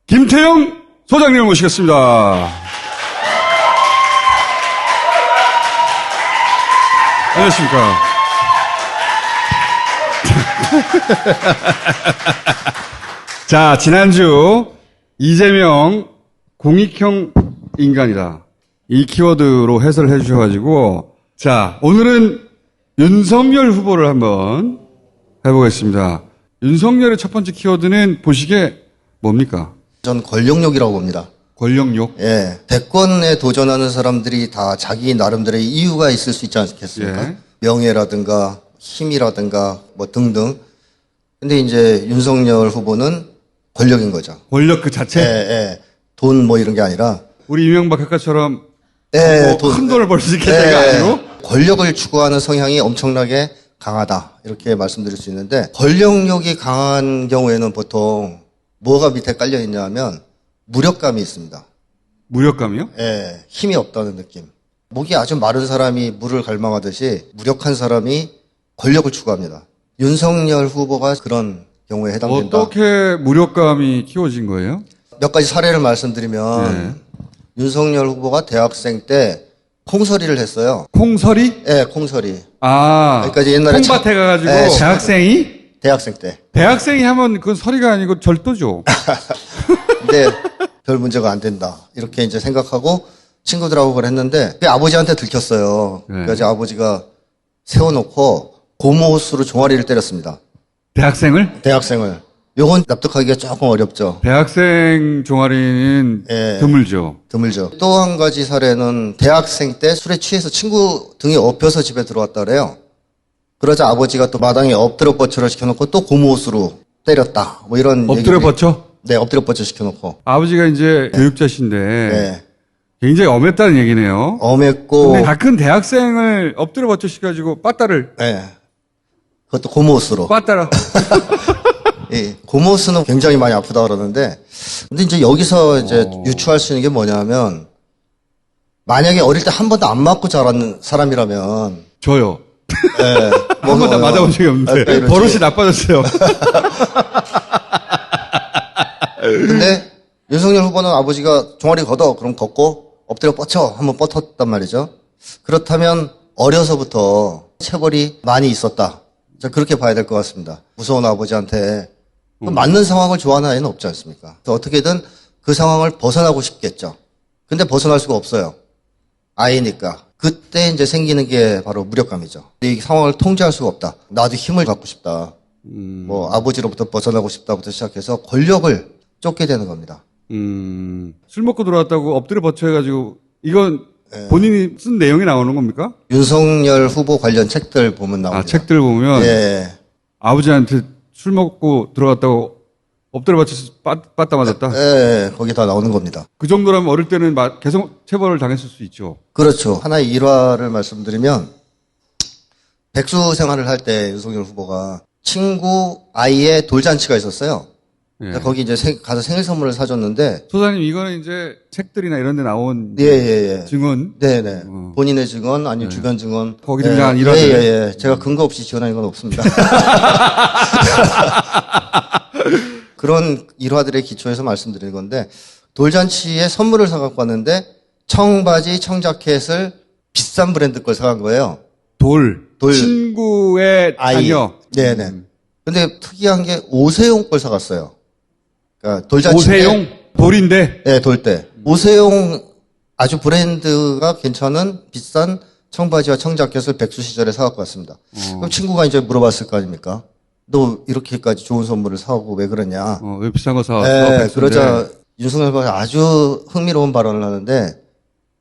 김태형 소장님을 모시겠습니다. 안녕하십니까. 자, 지난주 이재명 공익형 인간이다. 이 키워드로 해설을 해주셔가지고, 자, 오늘은 윤석열 후보를 한번 해보겠습니다. 윤석열의 첫 번째 키워드는 보시기에 뭡니까? 전 권력욕이라고 봅니다. 권력욕? 예. 대권에 도전하는 사람들이 다 자기 나름대로의 이유가 있을 수 있지 않겠습니까? 예. 명예라든가 힘이라든가 뭐 등등. 근데 이제 윤석열 후보는 권력인 거죠. 권력 그 자체? 예, 예. 돈 뭐 이런 게 아니라. 우리 이명박 각하처럼 예, 뭐 큰 돈을 벌 수 있겠다가 아니고? 권력을 추구하는 성향이 엄청나게 강하다. 이렇게 말씀드릴 수 있는데, 권력욕이 강한 경우에는 보통 뭐가 밑에 깔려 있냐 하면 무력감이 있습니다. 무력감이요? 예, 힘이 없다는 느낌. 목이 아주 마른 사람이 물을 갈망하듯이 무력한 사람이 권력을 추구합니다. 윤석열 후보가 그런 경우에 해당된다. 어떻게 무력감이 키워진 거예요? 몇 가지 사례를 말씀드리면 윤석열 후보가 대학생 때 콩서리를 했어요. 콩서리? 예, 콩서리. 아, 그러니까 옛날에 콩밭에 가가지고 예, 대학생이? 대학생 때. 대학생이 하면 그건 서리가 아니고 절도죠. 근데 별 문제가 안 된다. 이렇게 이제 생각하고 친구들하고 그걸 했는데 그게 아버지한테 들켰어요. 그래서 아버지가 세워놓고 고무호수로 종아리를 때렸습니다. 대학생을? 대학생을. 요건 납득하기가 조금 어렵죠. 대학생 종아리는 예. 드물죠. 드물죠. 또 한 가지 사례는 대학생 때 술에 취해서 친구 등에 업혀서 집에 들어왔다 그래요. 그러자 아버지가 또 마당에 엎드려 뻗쳐를 시켜놓고 또 고무호수로 때렸다. 뭐 이런 엎드려 얘기들이- 뻗쳐? 네, 엎드려 뻗쳐 시켜놓고. 아버지가 이제 교육자신데 네. 굉장히 엄했다는 얘기네요. 엄했고. 근데 다 큰 대학생을 엎드려 뻗쳐 시켜가지고 빠따를 네. 그것도 고무호수로. 빠따라. 예, 고무호수는 굉장히 많이 아프다 그러는데, 근데 이제 여기서 이제 유추할 수 있는 게 뭐냐면, 만약에 어릴 때 한 번도 안 맞고 자란 사람이라면, 저요. 예, 한 번도 맞아본 적이 없는데 버릇이 나빠졌어요. 근데 윤석열 후보는 아버지가 종아리 걷어, 그럼 걷고, 엎드려 뻗쳐, 한번 뻗었단 말이죠. 그렇다면 어려서부터 체벌이 많이 있었다. 자, 그렇게 봐야 될 것 같습니다. 무서운 아버지한테 맞는 상황을 좋아하는 아이는 없지 않습니까? 그래서 어떻게든 그 상황을 벗어나고 싶겠죠. 근데 벗어날 수가 없어요. 아이니까. 그때 이제 생기는 게 바로 무력감이죠. 이 상황을 통제할 수가 없다. 나도 힘을 갖고 싶다. 뭐 아버지로부터 벗어나고 싶다부터 시작해서 권력을 쫓게 되는 겁니다. 술 먹고 들어왔다고 엎드려 뻗쳐 해가지고 이건 본인이 쓴 내용이 나오는 겁니까? 윤석열 후보 관련 책들 보면 나옵니다. 아, 책들 보면 예. 아버지한테 술 먹고 들어갔다고 엎드려 받쳐서 빠따 맞았다. 예, 거기 다 나오는 겁니다. 그 정도라면 어릴 때는 계속 체벌을 당했을 수 있죠. 그렇죠. 하나의 일화를 말씀드리면, 백수 생활을 할 때 윤석열 후보가 친구 아이의 돌잔치가 있었어요. 예. 거기 이제 가서 생일 선물을 사줬는데, 소장님 이거는 이제 책들이나 이런 데 나온 예. 증언. 네네. 본인의 증언, 아니면 주변 증언. 거기 등장한 일화들. 예. 제가 근거 없이 지원한 건 없습니다. 그런 일화들의 기초에서 말씀드리는 건데, 돌잔치에 선물을 사갖고 왔는데, 청바지, 청자켓을 비싼 브랜드 걸 사간 거예요. 돌. 돌. 친구의 아이. 자녀. 네네. 근데 특이한 게 오세용 걸 사갔어요. 그러니까 돌잔치. 오세용? 돌인데. 네, 돌 때. 오세용 아주 브랜드가 괜찮은 비싼 청바지와 청자켓을 백수 시절에 사갖고 왔습니다. 그럼 친구가 이제 물어봤을 거 아닙니까? 너 이렇게까지 좋은 선물을 사오고 왜 그러냐? 왜 비싼 거 사왔어? 네, 백수인데. 그러자 윤석열 후보가 아주 흥미로운 발언을 하는데,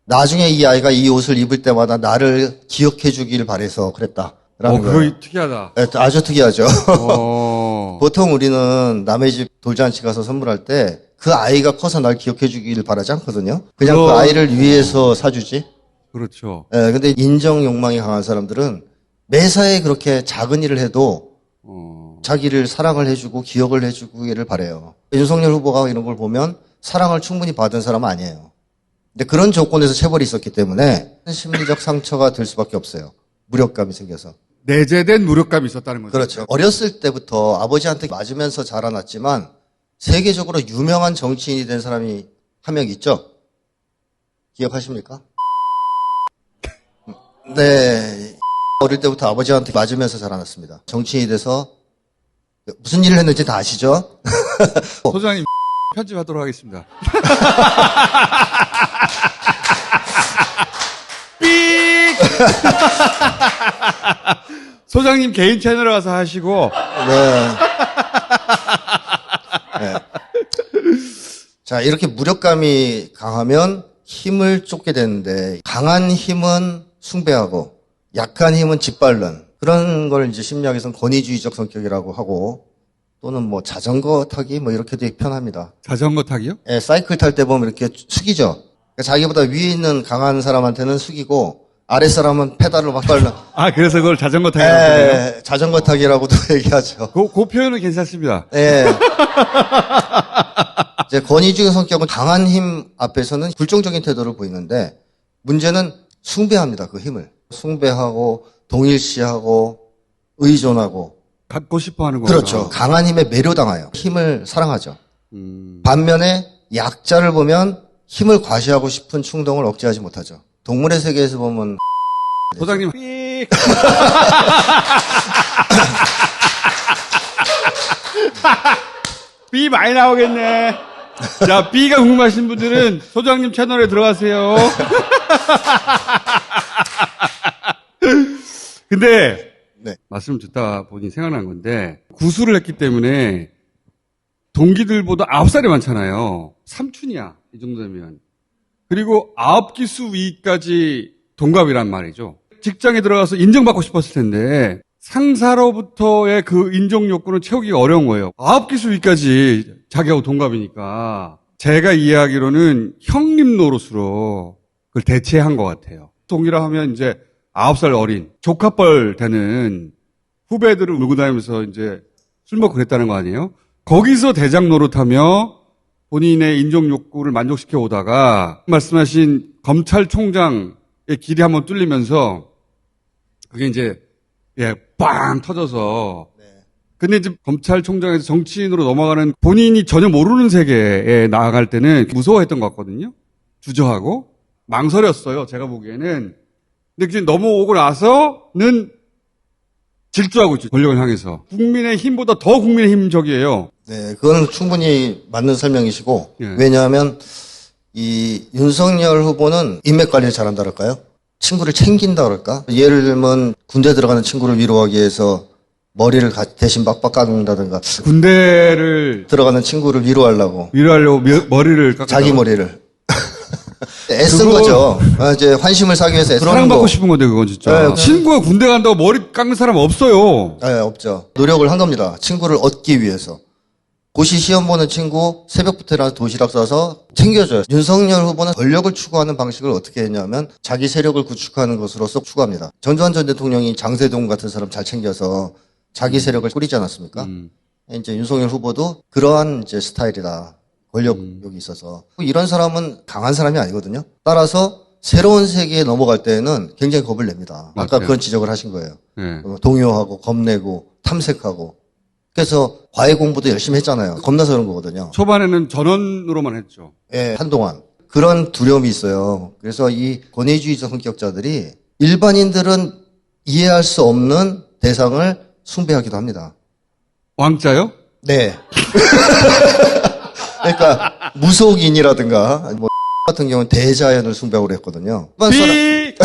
나중에 이 아이가 이 옷을 입을 때마다 나를 기억해 주길 바래서 그랬다. 라는 거예요. 그거 특이하다. 네, 아주 특이하죠. 어. 보통 우리는 남의 집 돌잔치 가서 선물할 때 그 아이가 커서 날 기억해 주길 바라지 않거든요. 그냥 그 아이를 위해서 사주지. 그렇죠. 예, 근데 인정 욕망이 강한 사람들은 매사에 그렇게 작은 일을 해도 자기를 사랑을 해주고 기억을 해주기를 바래요. 윤석열 후보가 이런 걸 보면 사랑을 충분히 받은 사람은 아니에요. 근데 그런 조건에서 체벌이 있었기 때문에 심리적 상처가 될 수밖에 없어요. 무력감이 생겨서. 내재된 무력감이 있었다는 거죠. 그렇죠. 어렸을 때부터 아버지한테 맞으면서 자라났지만 세계적으로 유명한 정치인이 된 사람이 한 명 있죠? 기억하십니까? 네. 어릴 때부터 아버지한테 맞으면서 자라났습니다. 정치인이 돼서 무슨 일을 했는지 다 아시죠? 소장님 편집하도록 하겠습니다. 삑! 소장님 개인 채널에 가서 하시고. 네. 네. 자, 이렇게 무력감이 강하면 힘을 쫓게 되는데, 강한 힘은 숭배하고, 약한 힘은 짓밟는, 그런 걸 이제 심리학에서는 권위주의적 성격이라고 하고, 또는 뭐 자전거 타기 뭐 이렇게도 표현합니다. 자전거 타기요? 예, 사이클 탈 때 보면 이렇게 숙이죠. 그러니까 자기보다 위에 있는 강한 사람한테는 숙이고, 아랫사람은 페달을 막 밟는. 아, 그래서 그걸 자전거 타기라고 해요? 예, 자전거 타기라고도 얘기하죠. 그 표현은 괜찮습니다. 예. 이제 권위주의 성격은 강한 힘 앞에서는 굴종적인 태도를 보이는데 문제는 숭배합니다. 그 힘을. 숭배하고 동일시하고 의존하고. 갖고 싶어 하는 거죠. 그렇죠. 강한 힘에 매료당해요. 힘을 사랑하죠. 반면에 약자를 보면 힘을 과시하고 싶은 충동을 억제하지 못하죠. 동물의 세계에서 보면 소장님 삑! 삐 많이 나오겠네. 자, 삐가 궁금하신 분들은 소장님 채널에 들어가세요. 근데 네. 말씀을 듣다 보니 생각난 건데 구술을 했기 때문에 동기들보다 9살이 많잖아요. 삼촌이야, 이 정도 되면. 그리고 9기수 위까지 동갑이란 말이죠. 직장에 들어가서 인정받고 싶었을 텐데 상사로부터의 그 인정 욕구는 채우기가 어려운 거예요. 9기수 위까지 자기하고 동갑이니까 제가 이해하기로는 형님 노릇으로 그걸 대체한 것 같아요. 동기라 하면 이제 9살 어린 조카뻘 되는 후배들을 울고 다니면서 이제 술 먹고 그랬다는 거 아니에요? 거기서 대장 노릇하며 본인의 인정 욕구를 만족시켜 오다가 말씀하신 검찰총장의 길이 한번 뚫리면서 그게 이제 빵 터져서 근데 이제 검찰총장에서 정치인으로 넘어가는 본인이 전혀 모르는 세계에 나아갈 때는 무서워했던 것 같거든요. 주저하고 망설였어요. 제가 보기에는. 근데 이제 넘어오고 나서는 질주하고 있죠. 권력을 향해서. 국민의 힘보다 더 국민의 힘적이에요. 네, 그건 충분히 맞는 설명이시고 예. 왜냐하면 이 윤석열 후보는 인맥 관리를 잘한다 그럴까요? 친구를 챙긴다 그럴까? 예를 들면 군대 들어가는 친구를 위로하기 위해서 머리를 대신 빡빡 깎는다든가 군대를 들어가는 친구를 위로하려고 위로하려고 머리를 깎았다고. 자기 머리를 애쓴 그거- 거죠. 이제 환심을 사기 위해서 애쓰는 사랑받고 거. 싶은 건데 그건 진짜. 네. 친구가 군대 간다고 머리 깎는 사람 없어요. 네, 없죠. 노력을 한 겁니다. 친구를 얻기 위해서. 고시 시험 보는 친구 새벽부터 일어나서 도시락 싸서 챙겨줘요. 윤석열 후보는 권력을 추구하는 방식을 어떻게 했냐면 자기 세력을 구축하는 것으로서 추구합니다. 전두환 전 대통령이 장세동 같은 사람 잘 챙겨서 자기 세력을 꾸리지 않았습니까? 이제 윤석열 후보도 그러한 이제 스타일이다. 권력욕이 있어서. 이런 사람은 강한 사람이 아니거든요. 따라서 새로운 세계에 넘어갈 때에는 굉장히 겁을 냅니다. 아까 맞아요. 그런 지적을 하신 거예요. 네. 동요하고 겁내고 탐색하고. 그래서 과외 공부도 열심히 했잖아요. 겁나서 그런 거거든요. 초반에는 전원으로만 했죠. 예, 한동안. 그런 두려움이 있어요. 그래서 이 권위주의적 성격자들이 일반인들은 이해할 수 없는 대상을 숭배하기도 합니다. 왕자요? 네. 그러니까 무속인이라든가 뭐 같은 경우는 대자연을 숭배하고 그랬거든요. 삑!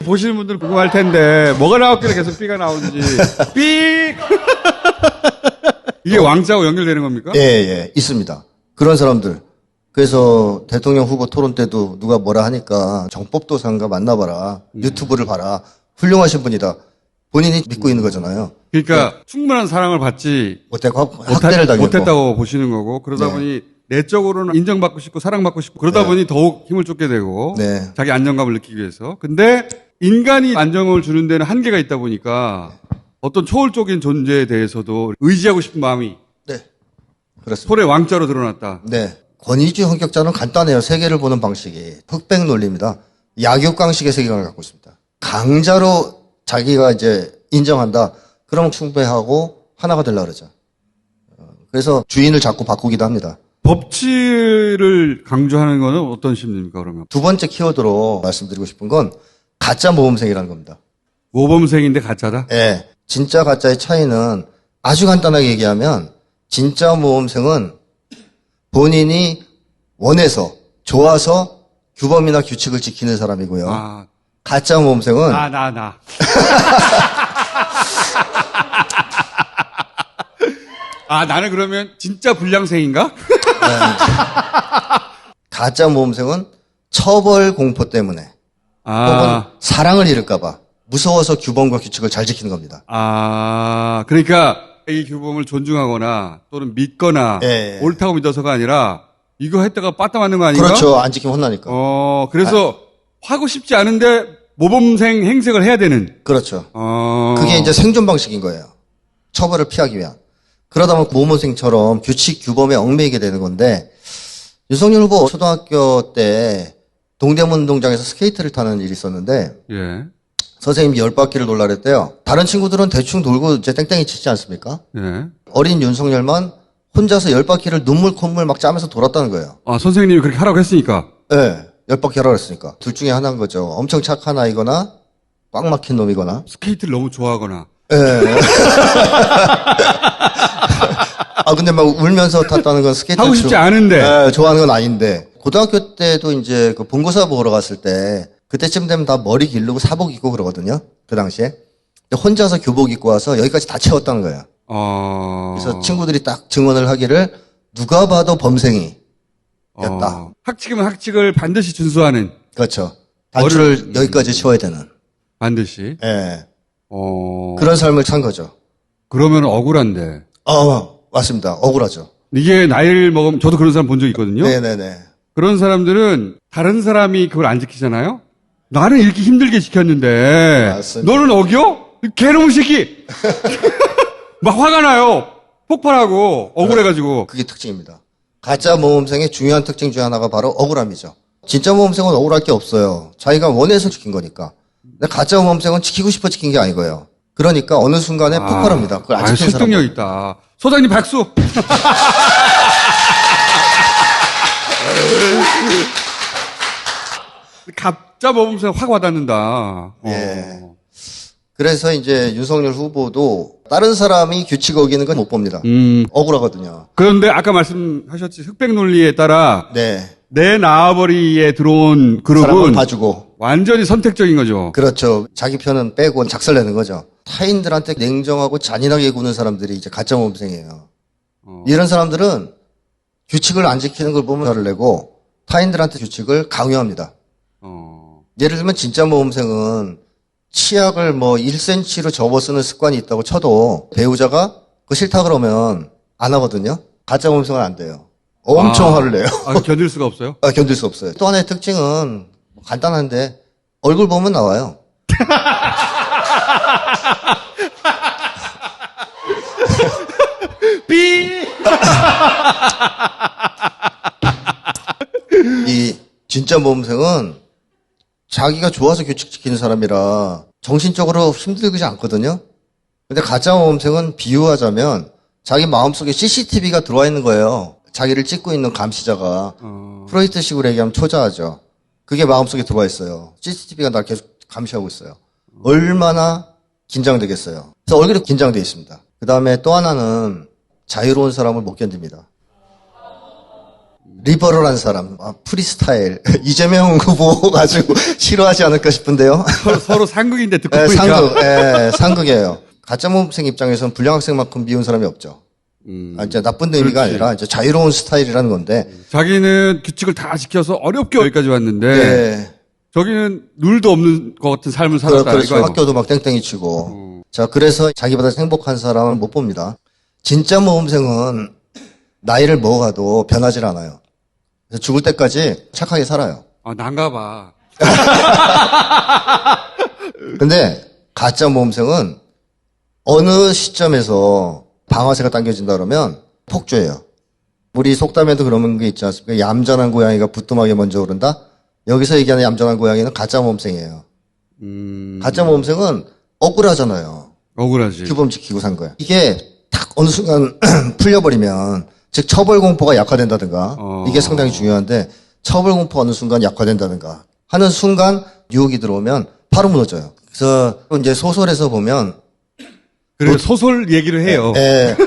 보시는 분들은 궁금할 텐데 뭐가 나왔길래 계속 삐가 나오는지. 삑! 이게 왕자하고 연결되는 겁니까? 예, 예, 있습니다. 그런 사람들. 그래서 대통령 후보 토론 때도 누가 뭐라 하니까 정법도상과 만나봐라. 유튜브를 봐라. 훌륭하신 분이다. 본인이 믿고 있는 거잖아요. 그러니까 충분한 사랑을 받지 못했고 학대를 당했고. 못했다고 보시는 거고 그러다 네. 보니 내적으로는 인정받고 싶고 사랑받고 싶고 그러다 네. 보니 더욱 힘을 쫓게 되고 네. 자기 안정감을 느끼기 위해서. 근데 인간이 안정감을 주는 데는 한계가 있다 보니까 어떤 초월적인 존재에 대해서도 의지하고 싶은 마음이 네. 그렇습니다. 솔의 왕자로 드러났다. 네. 권위주의 성격자는 간단해요. 세계를 보는 방식이. 흑백 논리입니다. 약육강식의 세계관을 갖고 있습니다. 강자로 자기가 이제 인정한다. 그러면 충분하고 하나가 되려고 그러죠. 그래서 주인을 자꾸 바꾸기도 합니다. 법치를 강조하는 거는 어떤 심리입니까, 그러면? 두 번째 키워드로 말씀드리고 싶은 건 가짜 모범생이라는 겁니다. 모범생인데 가짜다? 예. 진짜 가짜의 차이는 아주 간단하게 얘기하면 진짜 모범생은 본인이 원해서, 좋아서 규범이나 규칙을 지키는 사람이고요. 아, 가짜 모범생은 나. 아, 나는 그러면 진짜 불량생인가? 가짜 모범생은 처벌 공포 때문에 혹은 아, 사랑을 잃을까봐 무서워서 규범과 규칙을 잘 지키는 겁니다. 그러니까 이 규범을 존중하거나 또는 믿거나 예. 옳다고 믿어서가 아니라 이거 했다가 빠따 맞는 거 아닌가? 그렇죠. 안 지키면 혼나니까. 그래서 하고 싶지 않은데 모범생 행색을 해야 되는. 그렇죠. 어, 그게 이제 생존 방식인 거예요. 처벌을 피하기 위한. 그러다 보면 모범생처럼 규칙, 규범에 얽매이게 되는 건데 윤석열 후보 초등학교 때 동대문 운동장에서 스케이트를 타는 일이 있었는데 예, 선생님이 10바퀴를 돌라 그랬대요. 다른 친구들은 대충 돌고 이제 땡땡이 치지 않습니까? 예. 어린 윤석열만 혼자서 10바퀴를 눈물 콧물 막 짜면서 돌았다는 거예요. 아, 선생님이 그렇게 하라고 했으니까. 네, 10바퀴 하라고 했으니까. 둘 중에 하나인 거죠. 엄청 착한 아이거나 꽉 막힌 놈이거나. 스케이트를 너무 좋아하거나. 예. 아, 근데 막 울면서 탔다는 건 스케이트. 하고 싶지 않은데. 예, 좋아하는 건 아닌데. 고등학교 때도 이제 그 본고사 보러 갔을 때, 그때쯤 되면 다 머리 기르고 사복 입고 그러거든요. 그 당시에. 근데 혼자서 교복 입고 와서 여기까지 다 채웠다는 거예요. 그래서 친구들이 딱 증언을 하기를 누가 봐도 범생이 였다. 학칙이면 학칙을 반드시 준수하는. 그렇죠. 단추를 여기까지 채워야 되는. 반드시. 예. 어, 그런 삶을 산 거죠. 그러면 억울한데. 맞습니다. 억울하죠. 이게 나이를 먹으면, 저도 그런 사람 본 적 있거든요. 네네네. 그런 사람들은 다른 사람이 그걸 안 지키잖아요? 나는 이렇게 힘들게 지켰는데. 맞습니다. 너는 어겨? 개놈의 새끼! 막 화가 나요. 폭발하고, 억울해가지고. 그게 특징입니다. 가짜 모범생의 중요한 특징 중 하나가 바로 억울함이죠. 진짜 모범생은 억울할 게 없어요. 자기가 원해서 지킨 거니까. 근데 가짜 모범생은 지키고 싶어 지킨 게 아니고요. 그러니까 어느 순간에 폭발합니다. 그걸 안 지키는 사람. 설득력 있다. 소장님 박수! 가짜 모범생 확 와닿는다. 예. 그래서 이제 윤석열 후보도 다른 사람이 규칙 어기는 건 못 봅니다. 억울하거든요. 그런데 아까 말씀하셨지, 흑백 논리에 따라 네. 내 나와버리에 들어온 사람을 그룹은 봐주고. 완전히 선택적인 거죠. 그렇죠. 자기 편은 빼고 작살내는 거죠. 타인들한테 냉정하고 잔인하게 구는 사람들이 이제 가짜 모범생이에요. 이런 사람들은 규칙을 안 지키는 걸 보면 화를 내고 타인들한테 규칙을 강요합니다. 예를 들면 진짜 모범생은 치약을 뭐 1cm로 접어 쓰는 습관이 있다고 쳐도 배우자가 그거 싫다 그러면 안 하거든요. 가짜 모범생은 안 돼요. 엄청 화를 내요. 견딜 수가 없어요? 견딜 수 없어요. 또 하나의 특징은 간단한데 얼굴 보면 나와요. 삐! 이 진짜 모범생은 자기가 좋아서 규칙 지키는 사람이라 정신적으로 힘들지 않거든요. 근데 가짜 모범생은 비유하자면 자기 마음속에 CCTV가 들어와 있는 거예요. 자기를 찍고 있는 감시자가. 프로이트식으로 얘기하면 초자하죠. 그게 마음속에 들어와 있어요. CCTV가 날 계속 감시하고 있어요. 얼마나 긴장되겠어요. 그래서 얼굴이 긴장되어 있습니다. 그 다음에 또 하나는 자유로운 사람을 못 견딥니다. 리버럴한 사람, 프리스타일. 이재명 후보 가지고 싫어하지 않을까 싶은데요. 서로 상극인데 듣고 네, 보니까. 상극이에요. 가짜 모범생 입장에서는 불량 학생만큼 미운 사람이 없죠. 이제 나쁜 의미가 그렇지. 아니라 이제 자유로운 스타일이라는 건데. 자기는 규칙을 다 지켜서 어렵게 여기까지 왔는데 네. 저기는 룰도 없는 것 같은 삶을 살았다. 그렇죠. 이거. 학교도 막 땡땡이 치고. 자, 그래서 자기보다 행복한 사람을 못 봅니다. 진짜 모범생은 나이를 먹어가도 변하질 않아요. 그래서 죽을 때까지 착하게 살아요. 난가 봐. 근데 가짜 모범생은 어느 시점에서 방아쇠가 당겨진다 그러면 폭주해요. 우리 속담에도 그런 게 있지 않습니까? 얌전한 고양이가 부뚜막에 먼저 오른다? 여기서 얘기하는 얌전한 고양이는 가짜 모범생이에요. 가짜 모범생은 억울하잖아요. 억울하지. 규범 지키고 산 거야. 이게 딱 어느 순간 풀려버리면, 즉 처벌 공포가 약화된다든가, 이게 상당히 중요한데, 처벌 공포가 어느 순간 약화된다든가 하는 순간 유혹이 들어오면 바로 무너져요. 그래서 이제 소설에서 보면, 그래서 소설 얘기를 해요. 예.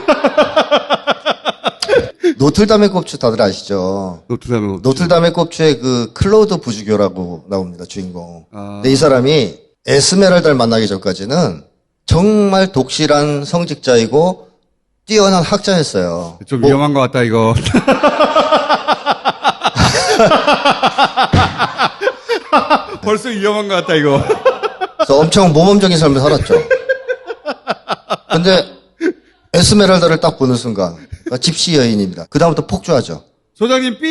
노틀담의 꼽추 다들 아시죠? 노틀담의 꼽추의 그 클로드 부주교라고 나옵니다, 주인공. 근데 이 사람이 에스메랄다를 만나기 전까지는 정말 독실한 성직자이고 뛰어난 학자였어요. 좀 위험한 것 같다, 이거. 벌써 위험한 것 같다, 이거. 그래서 엄청 모범적인 삶을 살았죠. 근데 에스메랄다를 딱 보는 순간 집시 여인입니다. 그 다음부터 폭주하죠. 소장님 삐.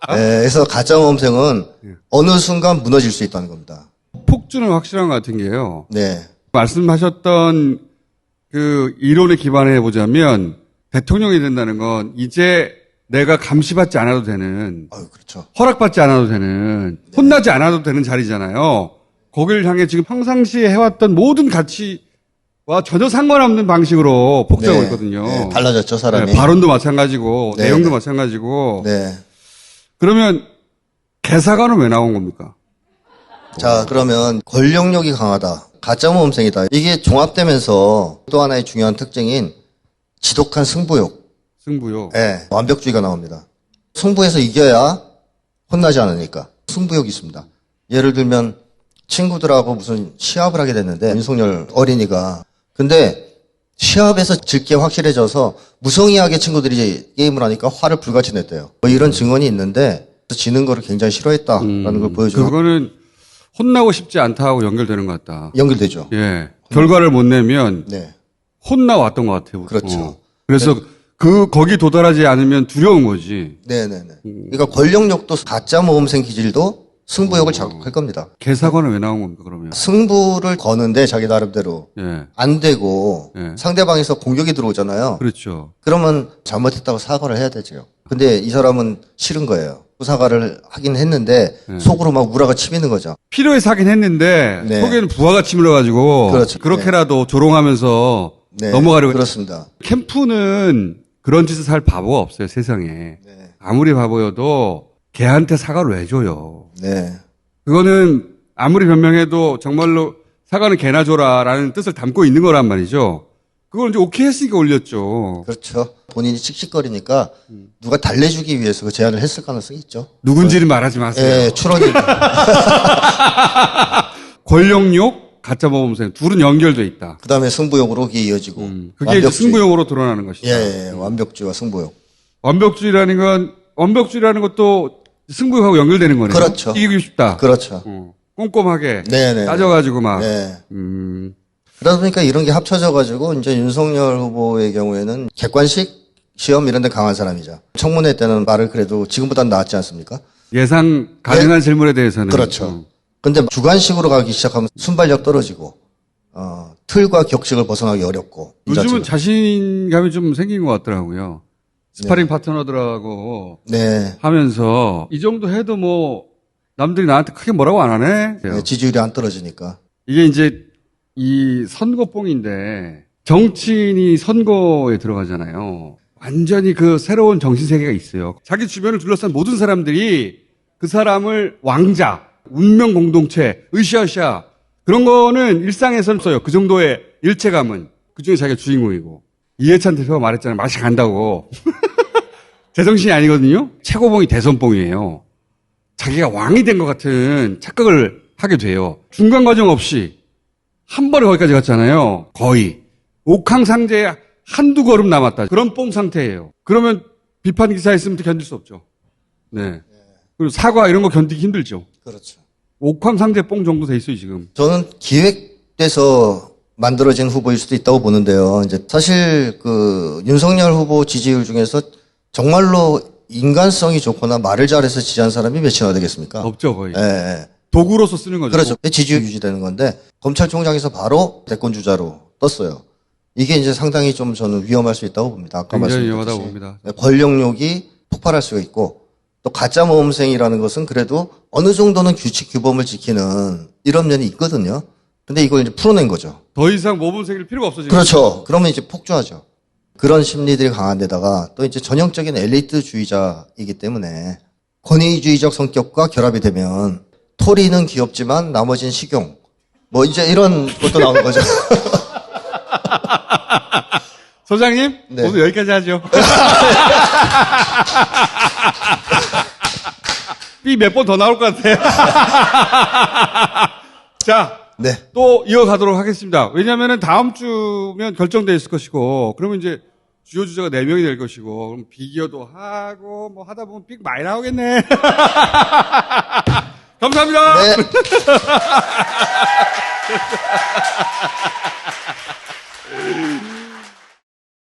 네, 그래서 가짜 모험생은 어느 순간 무너질 수 있다는 겁니다. 폭주는 확실한 것 같은 게요. 네, 말씀하셨던 그 이론에 기반해 보자면 대통령이 된다는 건 이제 내가 감시받지 않아도 되는, 그렇죠. 허락받지 않아도 되는, 혼나지 않아도 되는 자리잖아요. 거기를 향해 지금 평상시에 해왔던 모든 가치와 전혀 상관없는 방식으로 폭주하고 있거든요. 네, 달라졌죠, 사람이. 네, 발언도 마찬가지고, 네, 내용도 네. 마찬가지고. 네. 그러면 개사관은 왜 나온 겁니까? 자, 그러면 권력력이 강하다. 가짜 모험생이다. 이게 종합되면서 또 하나의 중요한 특징인 지독한 승부욕. 승부요. 네, 완벽주의가 나옵니다. 승부에서 이겨야 혼나지 않으니까. 승부욕이 있습니다. 예를 들면 친구들하고 무슨 시합을 하게 됐는데 윤석열 어린이가 근데 시합에서 질 게 확실해져서 무성의하게 친구들이 게임을 하니까 화를 불같이 냈대요. 뭐 이런 증언이 있는데 지는 거를 굉장히 싫어했다라는 걸 보여주는 그거는 혼나고 싶지 않다고 연결되는 것 같다. 연결되죠. 예. 결과를 못 내면 네, 혼나왔던 것 같아요. 그렇죠. 그래서 거기 도달하지 않으면 두려운 거지. 네네네. 그러니까 권력력도 가짜 모험생 기질도 승부욕을 자극할 겁니다. 개사관은 왜 나온 겁니까, 그러면? 승부를 거는데 자기 나름대로 예. 안 되고 예. 상대방에서 공격이 들어오잖아요. 그렇죠. 그러면 잘못했다고 사과를 해야 되죠. 근데 이 사람은 싫은 거예요. 사과를 하긴 했는데 속으로 막 우라가 치미는 거죠. 필요해서 하긴 했는데 네. 속에는 부하가 치밀어가지고 그렇죠. 그렇게라도 조롱하면서 네, 넘어가려고. 그렇습니다. 캠프는 그런 짓을 할 바보가 없어요, 세상에. 네. 아무리 바보여도 걔한테 사과를 왜 줘요? 네. 그거는 아무리 변명해도 정말로 사과는 개나 줘라라는 뜻을 담고 있는 거란 말이죠. 그걸 이제 오케이 했으니까 올렸죠. 그렇죠. 본인이 씩씩거리니까 누가 달래주기 위해서 그 제안을 했을 가능성이 있죠. 누군지는 말하지 마세요. 예, 추론이. 권력욕, 가짜 모범생 둘은 연결돼 있다. 그 다음에 승부욕으로 그게 이어지고. 그게 이제 승부욕으로 드러나는 것이다. 예, 완벽주의와 승부욕. 완벽주의라는 것도 승부욕하고 연결되는 거네요. 그렇죠. 이기고 싶다. 그렇죠. 꼼꼼하게 네네. 따져가지고 막. 네. 그러다 보니까 이런 게 합쳐져가지고 이제 윤석열 후보의 경우에는 객관식 시험 이런 데 강한 사람이죠. 청문회 때는 말을 그래도 지금보다는 나았지 않습니까? 예상 가능한 질문에 대해서는. 그렇죠. 근데 주관식으로 가기 시작하면 순발력 떨어지고, 틀과 격식을 벗어나기 어렵고. 이 요즘은 자체가. 자신감이 좀 생긴 것 같더라고요. 스파링 파트너들하고 네. 하면서 이 정도 해도 뭐 남들이 나한테 크게 뭐라고 안 하네. 네, 지지율이 안 떨어지니까. 이게 이제 이 선거뽕인데 정치인이 선거에 들어가잖아요. 완전히 그 새로운 정신세계가 있어요. 자기 주변을 둘러싼 모든 사람들이 그 사람을 왕자, 운명 공동체, 으쌰으쌰 그런 거는 일상에서는 써요. 그 정도의 일체감은. 그중에 자기가 주인공이고. 이해찬 대표가 말했잖아요. 맛이 간다고. 제정신이 아니거든요. 최고봉이 대선봉이에요. 자기가 왕이 된 것 같은 착각을 하게 돼요. 중간 과정 없이 한 번에 거기까지 갔잖아요. 거의. 옥황상제에 한두 걸음 남았다. 그런 뽕 상태예요. 그러면 비판 기사 있으면 또 견딜 수 없죠. 네. 그리고 사과 이런 거 견디기 힘들죠. 그렇죠. 옥황상제 뽕 정도 돼 있어요, 지금. 저는 기획돼서 만들어진 후보일 수도 있다고 보는데요. 이제 사실 그 윤석열 후보 지지율 중에서 정말로 인간성이 좋거나 말을 잘해서 지지한 사람이 몇이나 되겠습니까? 없죠, 거의. 예, 예. 도구로서 쓰는 거죠. 그렇죠. 지지율 유지되는 건데 검찰총장에서 바로 대권 주자로 떴어요. 이게 이제 상당히 좀 저는 위험할 수 있다고 봅니다. 아까 굉장히 말씀드렸듯이. 위험하다고 봅니다. 권력욕이 폭발할 수가 있고 또 가짜 모범생이라는 것은 그래도 어느 정도는 규칙 규범을 지키는 이런 면이 있거든요. 근데 이걸 이제 풀어낸 거죠. 더 이상 모범생일 필요가 없어지는 그렇죠. 그러면 이제 폭주하죠. 그런 심리들이 강한 데다가 또 이제 전형적인 엘리트주의자이기 때문에 권위주의적 성격과 결합이 되면 토리는 귀엽지만 나머지는 식용. 뭐 이제 이런 것도 나오는 거죠. 소장님, 네. 오늘 여기까지 하죠. 삐 몇 번 더 나올 것 같아요. 자, 네. 또 이어가도록 하겠습니다. 왜냐면은 다음 주면 결정돼 있을 것이고, 그러면 이제 주요 주제가 4명이 될 것이고, 그럼 비교도 하고, 뭐 하다 보면 삑 많이 나오겠네. 감사합니다. 네.